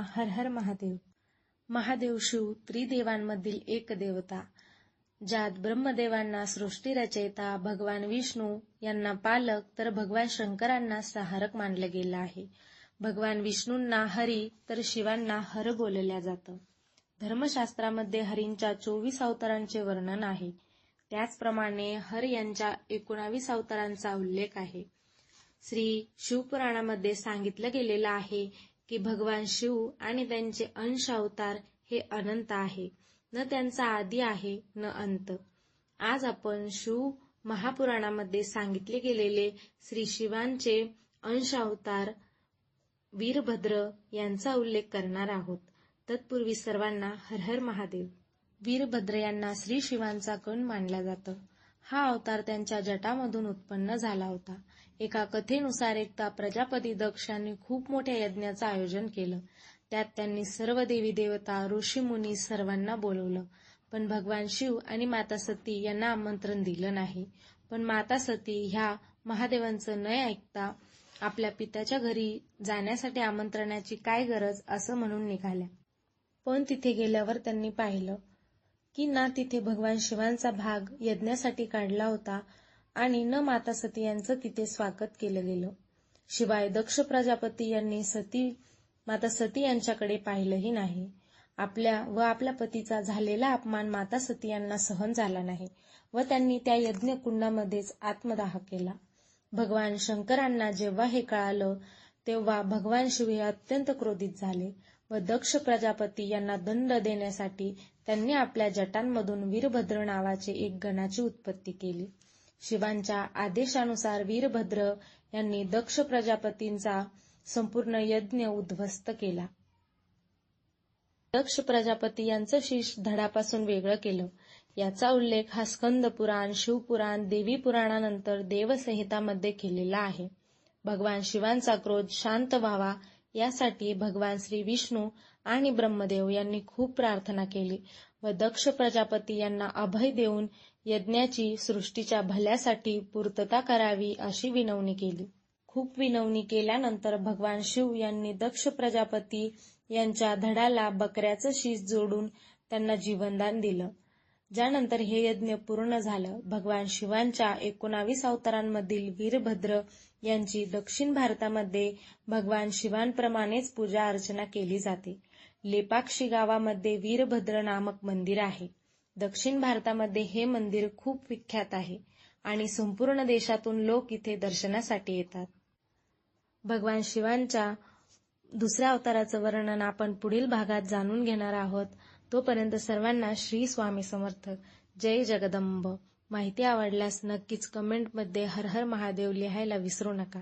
हर हर महादेव. महादेव शिव त्रिदेवांमधील एक देवता, ज्यात ब्रह्मदेवांना सृष्टी रचयिता भगवान विष्णू यांना पालक तर भगवान शंकरांना सहारक मानलं गेलं आहे. भगवान विष्णूंना हरी तर शिवांना हर बोलल्या जातं. धर्मशास्त्रामध्ये हरींच्या 24 अवतारांचे वर्णन आहे. त्याचप्रमाणे हर यांच्या 19 अवतारांचा उल्लेख आहे. श्री शिवपुराणामध्ये सांगितलं गेलेलं आहे की भगवान शिव आणि त्यांचे अंश अवतार हे अनंत आहे, न त्यांचा आदी आहे न अंत. आज आपण शिव महापुराणामध्ये सांगितले गेलेले श्री शिवांचे अंश अवतार वीरभद्र यांचा उल्लेख करणार आहोत. तत्पूर्वी सर्वांना हर हर महादेव. वीरभद्र यांना श्री शिवांचा गण मानलं जातं. हा अवतार त्यांच्या जटामधून उत्पन्न झाला होता. एका कथेनुसार एकदा प्रजापती दक्ष यांनी खूप मोठ्या यज्ञाचं आयोजन केलं. त्यात त्यांनी सर्व देवी देवता ऋषी मुनी सर्वांना बोलवलं, पण भगवान शिव आणि माता सती यांना आमंत्रण दिलं नाही. पण माता सती ह्या महादेवांचं न ऐकता आपल्या पित्याच्या घरी जाण्यासाठी आमंत्रणाची काय गरज असं म्हणून निघाल्या. पण तिथे गेल्यावर त्यांनी पाहिलं की ना तिथे भगवान शिवांचा भाग यज्ञासाठी काढला होता आणि न माता सती यांचं तिथे स्वागत केलं गेलं. शिवाय दक्ष प्रजापती यांनी माता सती यांच्याकडे पाहिलंही नाही. आपल्या पतीचा झालेला अपमान माता सती यांना सहन झाला नाही व त्यांनी त्या यज्ञ कुंडामध्येच आत्मदाह केला. भगवान शंकरांना जेव्हा हे कळालं तेव्हा भगवान शिव हे अत्यंत क्रोधित झाले व दक्ष प्रजापती यांना दंड देण्यासाठी त्यांनी आपल्या जटांमधून वीरभद्र नावाचे एक गणाची उत्पत्ती केली. शिवांच्या आदेशानुसार वीरभद्र यांनी दक्ष प्रजापतींचा संपूर्ण यज्ञ उद्ध्वस्त केला. दक्ष प्रजापती यांचं शीश धडापासून वेगळं केलं. याचा उल्लेख हा स्कंद पुराण, शिवपुराण, देवी पुराणानंतर देवसंहितामध्ये केलेला आहे. भगवान शिवांचा क्रोध शांत व्हावा यासाठी भगवान श्री विष्णू आणि ब्रह्मदेव यांनी खूप प्रार्थना केली व दक्ष प्रजापती यांना अभय देऊन यज्ञाची सृष्टीच्या भल्यासाठी पूर्तता करावी अशी विनवणी केली. खूप विनवणी केल्यानंतर भगवान शिव यांनी दक्ष प्रजापती यांच्या धडाला बकऱ्याचं शीस जोडून त्यांना जीवनदान दिलं. ज्यानंतर हे यज्ञ पूर्ण झालं. भगवान शिवांच्या 19 अवतारांमधील वीरभद्र यांची दक्षिण भारतामध्ये भगवान शिवांप्रमाणेच पूजा अर्चना केली जाते. लेपाक्षी गावामध्ये वीरभद्र नामक मंदिर आहे. दक्षिण भारतामध्ये हे मंदिर खूप विख्यात आहे आणि संपूर्ण देशातून लोक इथे दर्शनासाठी येतात. भगवान शिवांच्या दुसऱ्या अवताराचं वर्णन आपण पुढील भागात जाणून घेणार आहोत. तोपर्यंत सर्वांना श्री स्वामी समर्थ. जय जगदंब. माहिती आवडल्यास नक्कीच कमेंटमध्ये हर हर महादेव लिहायला विसरू नका.